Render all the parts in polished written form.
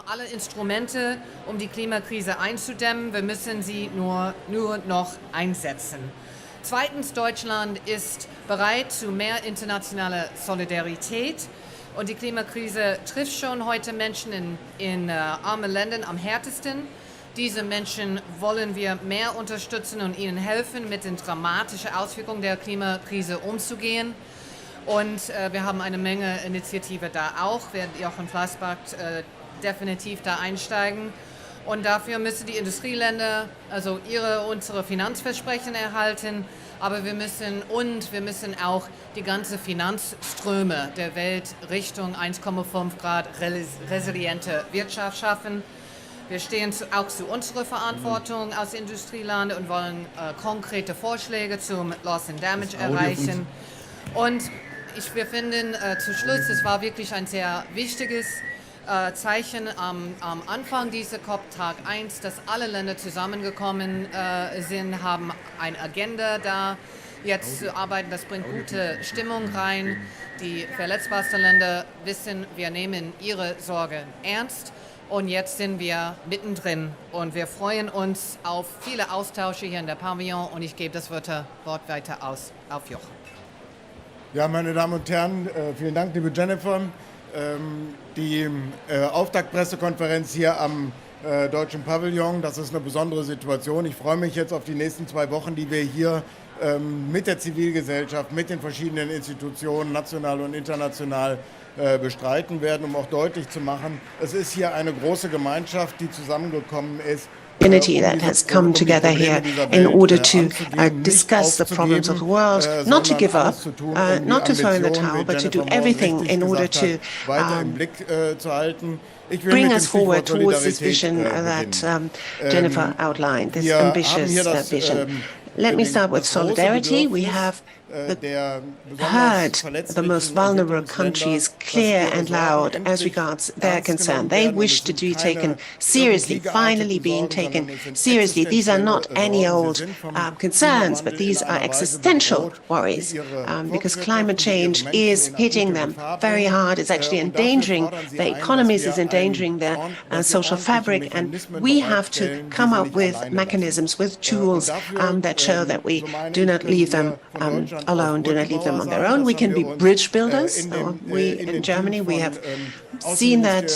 Alle Instrumente, um die Klimakrise einzudämmen. Wir müssen sie nur noch einsetzen. Zweitens, Deutschland ist bereit zu mehr internationaler Solidarität. Und die Klimakrise trifft schon heute Menschen in armen Ländern am härtesten. Diese Menschen wollen wir mehr unterstützen und ihnen helfen, mit den dramatischen Auswirkungen der Klimakrise umzugehen. Und wir haben eine Menge Initiative da auch, werden Jochen Fleißbach definitiv da einsteigen. Und dafür müssen die Industrieländer also unsere Finanzversprechen erhalten. Aber wir müssen auch die ganzen Finanzströme der Welt Richtung 1,5 Grad resiliente Wirtschaft schaffen. Wir stehen auch zu unserer Verantwortung als Industrieland und wollen konkrete Vorschläge zum Loss and Damage erreichen. Und wir finden zu Schluss, es war wirklich ein sehr wichtiges Zeichen am Anfang dieser COP, Tag 1, dass alle Länder zusammengekommen sind, haben eine Agenda da, jetzt zu arbeiten. Das bringt gute Stimmung rein. Die verletzbarsten Länder wissen, wir nehmen ihre Sorge ernst. Und jetzt sind wir mittendrin und wir freuen uns auf viele Austausche hier in der Pavillon. Und ich gebe das Wort weiter auf Jochen. Ja, meine Damen und Herren, vielen Dank, liebe Jennifer. Die Auftaktpressekonferenz hier am Deutschen Pavillon, das ist eine besondere Situation. Ich freue mich jetzt auf die nächsten 2 Wochen, die wir hier mit der Zivilgesellschaft, mit den verschiedenen Institutionen, national und international, bestreiten werden, um auch deutlich zu machen, es ist hier eine große Gemeinschaft, die zusammengekommen ist, community that has come together here in order to discuss the problems of the world, not to give up, not to throw in the towel, but to do everything in order to bring us forward towards this vision that Jennifer outlined, this ambitious vision. Let me start with solidarity. We have heard the most vulnerable countries clear and loud as regards their concern. They wish to be taken seriously, finally being taken seriously. These are not any old concerns, but these are existential worries because climate change is hitting them very hard. It's actually endangering their economies, is endangering their social fabric, and we have to come up with mechanisms, with tools that show that we do not leave them alone, do not leave them on their own. We can be bridge builders. We in Germany, we have seen that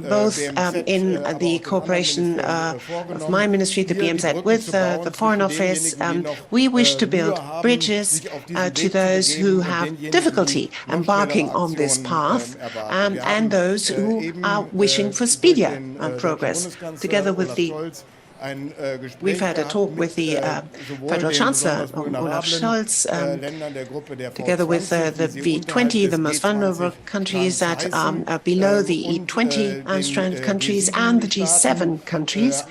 both in the cooperation of my ministry, the BMZ, with the Foreign Office. We wish to build bridges to those who have difficulty embarking on this path and those who are wishing for speedier progress. Together with we've had a talk with the Federal Chancellor, Olaf Scholz, together with the V20, the most vulnerable countries that are below the E20 stranded countries, and the G7 countries.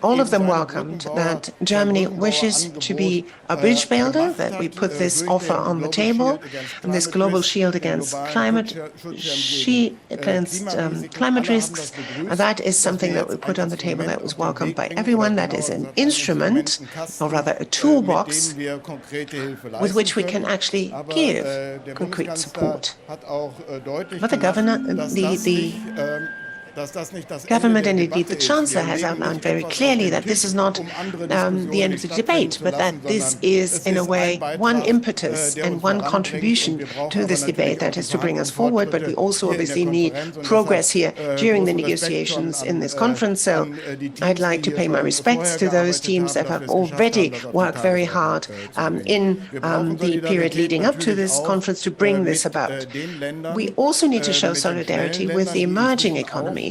All of them welcomed that Germany wishes to be a bridge builder, that we put this offer on the table, and this global shield against climate risks. That is something that we put on the table that was welcomed by everyone. That is an instrument, or rather a toolbox, with which we can actually give concrete support. But the government and indeed the Chancellor has outlined very clearly that this is not the end of the debate, but that this is, in a way, one impetus and one contribution to this debate that is to bring us forward. But we also obviously need progress here during the negotiations in this conference. So I'd like to pay my respects to those teams that have already worked very hard in the period leading up to this conference to bring this about. We also need to show solidarity with the emerging economies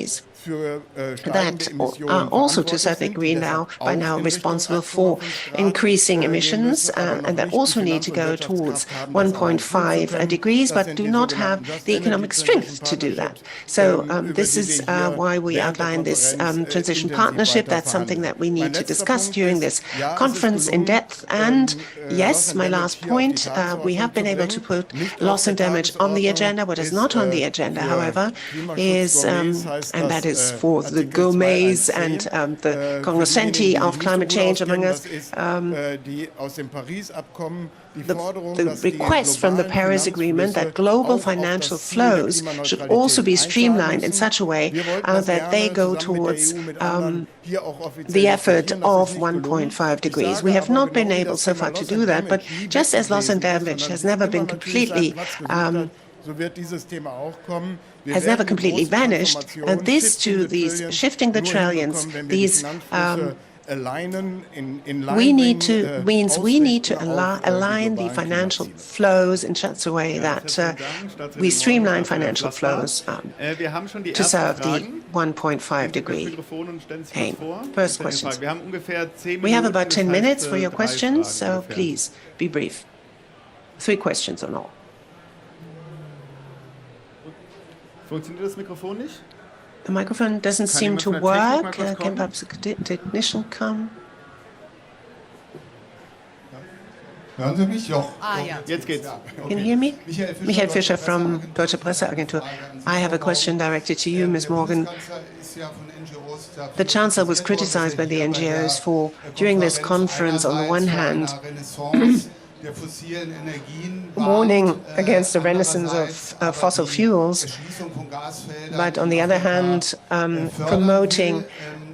that are also to a certain degree by now responsible for increasing emissions and that also need to go towards 1.5 degrees but do not have the economic strength to do that. So this is why we outlined this transition partnership. That's something that we need to discuss during this conference in depth. And yes, my last point, we have been able to put loss and damage on the agenda. What is not on the agenda, however, is, and that is is for the gourmets and the cognoscenti of climate change among us. The request from the Paris Agreement that global financial flows should also be streamlined in such a way that they go towards the effort of 1.5 degrees. We have not been able so far to do that, but just as loss and damage has never been completely vanished, this to these shifting the trillions, these we need to align the financial flows in such a way that we streamline financial flows to serve the 1.5 degree aim. First question. We have about 10 minutes for your questions, so please be brief. 3 questions or all. Funktioniert das Mikrofon nicht? The microphone doesn't seem to work. Can perhaps a technician come? Hören Sie mich? Doch. Ja. Jetzt geht's. Can you hear me? Michael Fischer from Deutsche Presseagentur. I have a question directed to you, Ms. Morgan. The Chancellor was criticized by the NGOs for, during this conference, on the one hand, warning against the renaissance of fossil fuels, but on the other hand, promoting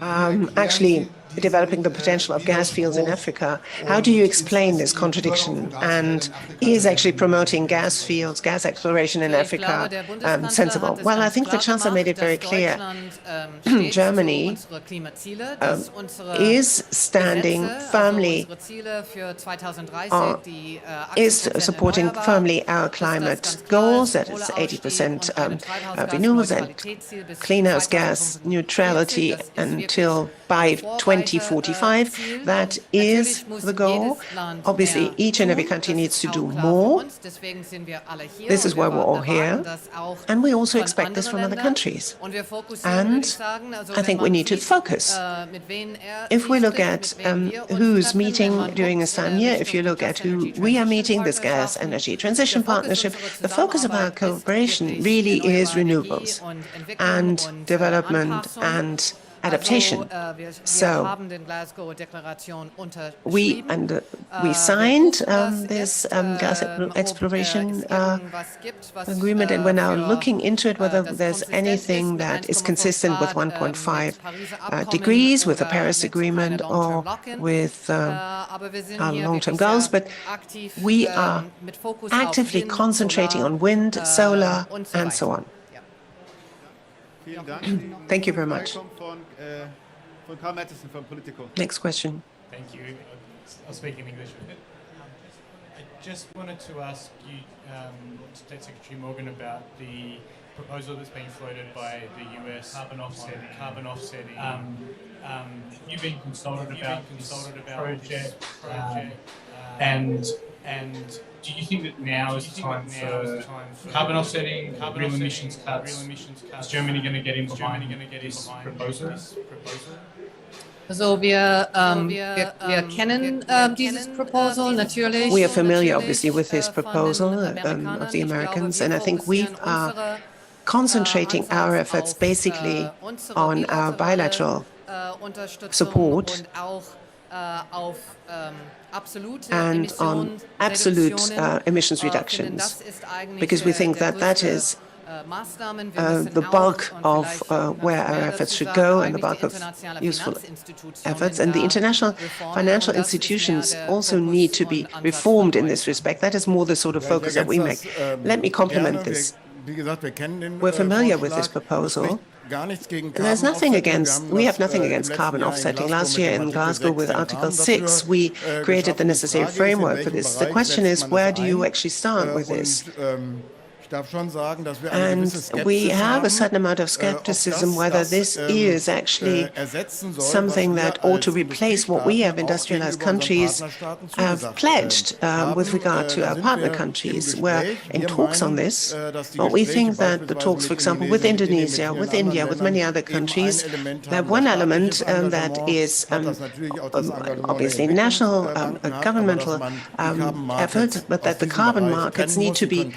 actually developing the potential of gas fields in Africa. How do you explain this contradiction? And is actually promoting gas fields, gas exploration in Africa sensible? Well, I think the Chancellor made it very clear. Germany is standing firmly, is supporting firmly our climate goals, that is 80% renewables and greenhouse gas neutrality until by 2045. That is the goal. Obviously, each and every country needs to do more. This is why we're all here. And we also expect this from other countries. And I think we need to focus. If we look at who's meeting during this time here, if you look at who we are meeting, this Gas Energy Transition Partnership, the focus of our cooperation really is renewables and development and adaptation. So we signed this gas exploration agreement, and we're now looking into it, whether there's anything that is consistent with 1.5 degrees, with the Paris Agreement, or with our long-term goals. But we are actively concentrating on wind, solar, and so on. Thank you very much. Next question. Thank you. I'll speak in English. I just wanted to ask you, State Secretary Morgan, about the proposal that's being floated by the US carbon offsetting. You've been consulted about this project, and do you think that now is the time for carbon offsetting, real emissions cuts? Is Germany going to get in behind this proposal? So wir kennen dieses Proposal natürlich. We are familiar, obviously, with this proposal of the Americans, and I think we are concentrating our efforts basically on our bilateral support and on absolute emissions reductions, because we think that that is the bulk of where our efforts should go and the bulk of useful efforts. And the international financial institutions also need to be reformed in this respect. That is more the sort of focus that we make. Let me complement this. We're familiar with this proposal. There's nothing against, we have nothing against carbon offsetting. Last year in Glasgow with Article 6, we created the necessary framework for this. The question is, where do you actually start with this? And we have a certain amount of skepticism whether this is actually something that ought to replace what we have industrialized countries have pledged with regard to our partner countries. We're in talks on this, but we think that the talks, for example, with Indonesia, with India, with many other countries, they have one element that is obviously national, governmental effort, but that the carbon markets need to be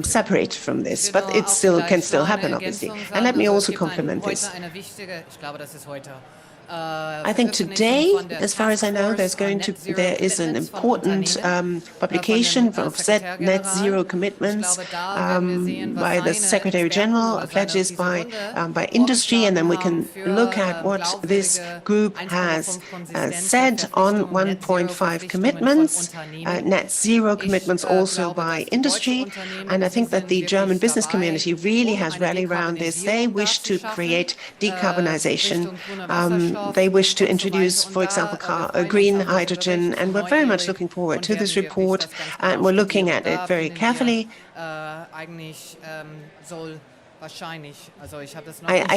separate separate from this, but it can still happen, obviously. And let me also complement this. I think today, as far as I know, there is an important publication of net zero commitments by the Secretary General, pledges by industry, and then we can look at what this group has said on 1.5 commitments, net zero commitments also by industry. And I think that the German business community really has rallied around this. They wish to create decarbonization. They wish to introduce, for example, green hydrogen, and we're very much looking forward to this report, and we're looking at it very carefully. I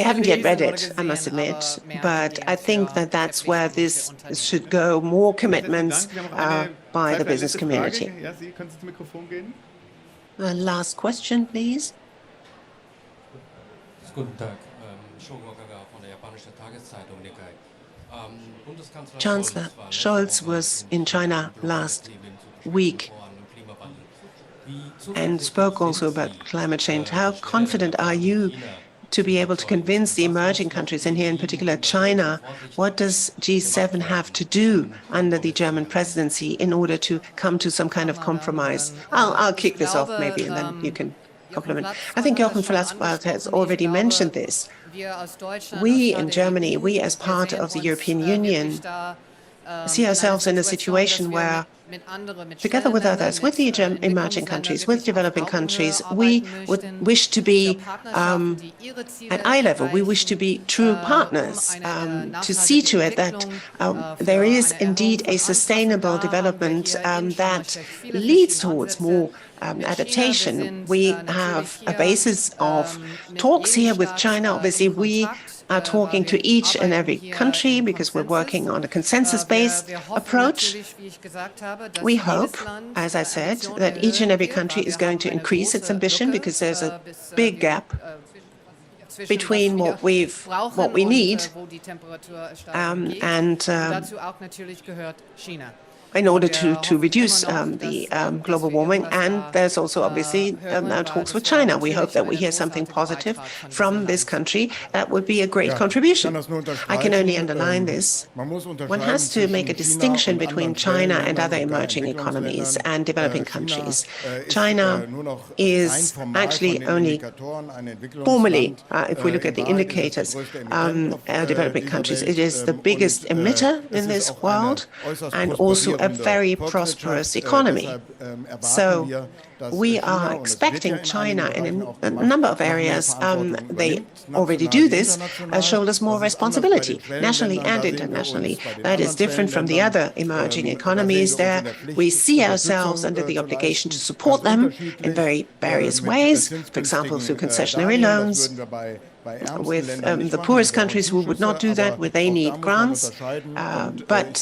haven't yet read it, I must admit, but I think that that's where this should go, more commitments by the business community. Last question, please. Chancellor Scholz was in China last week and spoke also about climate change. How confident are you to be able to convince the emerging countries, and here in particular China? What does G7 have to do under the German presidency in order to come to some kind of compromise? I'll kick this off maybe, and then you can compliment. I think Jochen Velasquez has already mentioned this. We in Germany, we as part of the European Union, see ourselves in a situation where, together with others, with the emerging countries, with developing countries, we would wish to be at eye level. We wish to be true partners, to see to it that there is indeed a sustainable development that leads towards more adaptation. We have a basis of talks here with China. Obviously, we are talking to each and every country because we're working on a consensus-based approach. We hope, as I said, that each and every country is going to increase its ambition, because there's a big gap between what we need and in order to reduce the global warming. And there's also obviously talks with China. We hope that we hear something positive from this country. That would be a great contribution. I can only underline this. One has to make a distinction between China and other emerging economies and developing countries. China is actually only formally, if we look at the indicators, developing countries, it is the biggest emitter in this world and also a very prosperous economy. So we are expecting China in a number of areas. They already do this, show us more responsibility, nationally and internationally. That is different from the other emerging economies. There we see ourselves under the obligation to support them in very various ways, for example, through concessionary loans. With the poorest countries who would not do that, where they need grants. But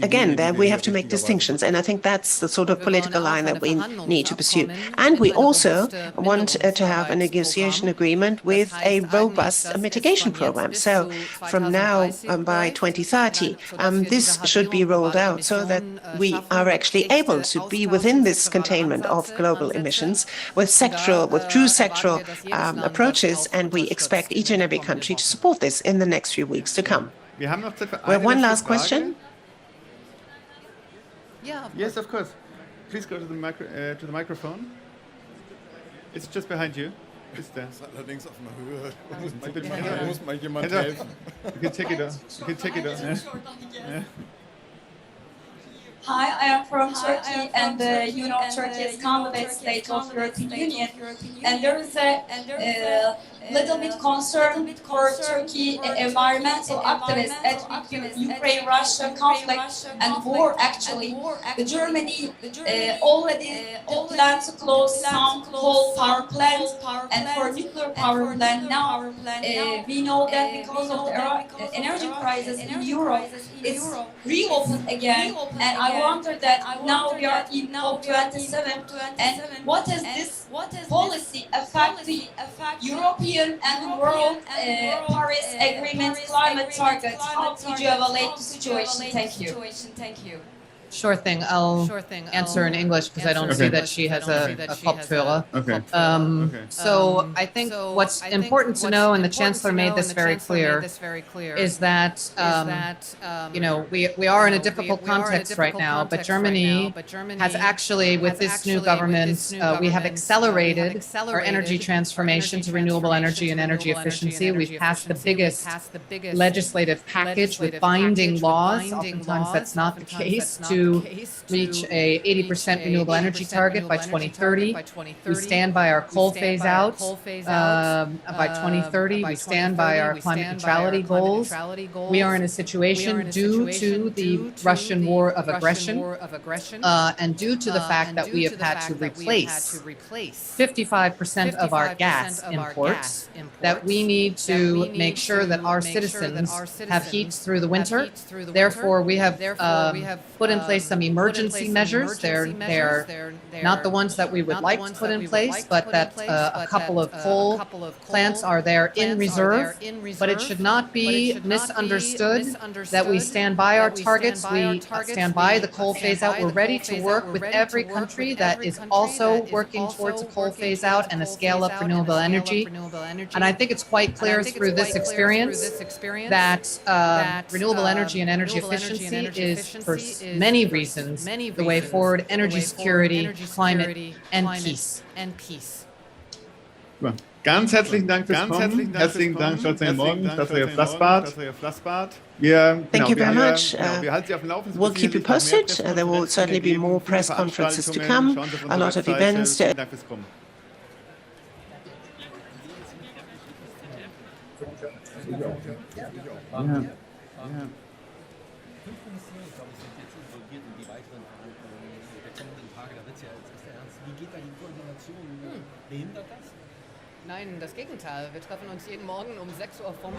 again, there we have to make distinctions, and I think that's the sort of political line that we need to pursue. And we also want to have a negotiation agreement with a robust mitigation program. So from now by 2030, this should be rolled out so that we are actually able to be within this containment of global emissions with true sectoral approaches, and we expect each and every country to support this in the next few weeks to come. We have one last question. Yes, of course. Please go to the microphone. It's just behind you. It's there. Allerdings auf einer Höhe. Muss mal jemand helfen. You can take it on. You can take it on. Yeah. Hi, I am from Turkey, and Turkey is candidate state of European Union, and there is a little bit concern for Turkey environmental activists at Ukraine-Russia conflict and war. Actually, the Germany already plans to close some coal power plants, and for nuclear power plant now, we know that because of the energy crisis in Europe, it's reopened again, and I wonder that now we are in COP27, and what is this policy affect the European and world Paris Agreement climate targets? How did you evaluate the situation? Thank you. Sure thing. I'll answer in English because I don't see that she has a Kopfhörer. Okay. So I think what's important to know, and the Chancellor made this very clear, is that, you know, we are in a difficult context right now, but Germany has actually, with this new government, we have accelerated our energy transformation to renewable energy and energy efficiency. We've passed the biggest legislative package with binding laws. Oftentimes that's not the case, to reach a 80% renewable energy target by 2030. We stand by our coal phase out by 2030. We stand by our climate neutrality goals. We are in a situation due to the Russian war of aggression and due to the fact that we have had to replace 55% of our gas imports, that we need to make sure that our citizens have heat through the winter. Therefore, we have put in place some emergency measures. They're not the ones that we would like to put in place, but that a couple of coal plants are there in reserve. But it should not be misunderstood that we stand by our targets. We stand by the coal phase out. We're ready to work with every country that is also working towards a coal phase out and a scale up renewable energy. And I think it's quite clear through this experience that renewable energy and energy efficiency is, for many reasons, the way forward: energy security, climate, and peace. Super. Ganz herzlichen Dank fürs Kommen. Herzlichen Dank, Stolz Morgen, Staatssekretär Flassbart. Thank you very much. We'll keep you posted. There will certainly be more press conferences to come, a lot of events. Vielen Dank fürs Kommen. Nein, das Gegenteil. Wir treffen uns jeden Morgen um 6 Uhr vom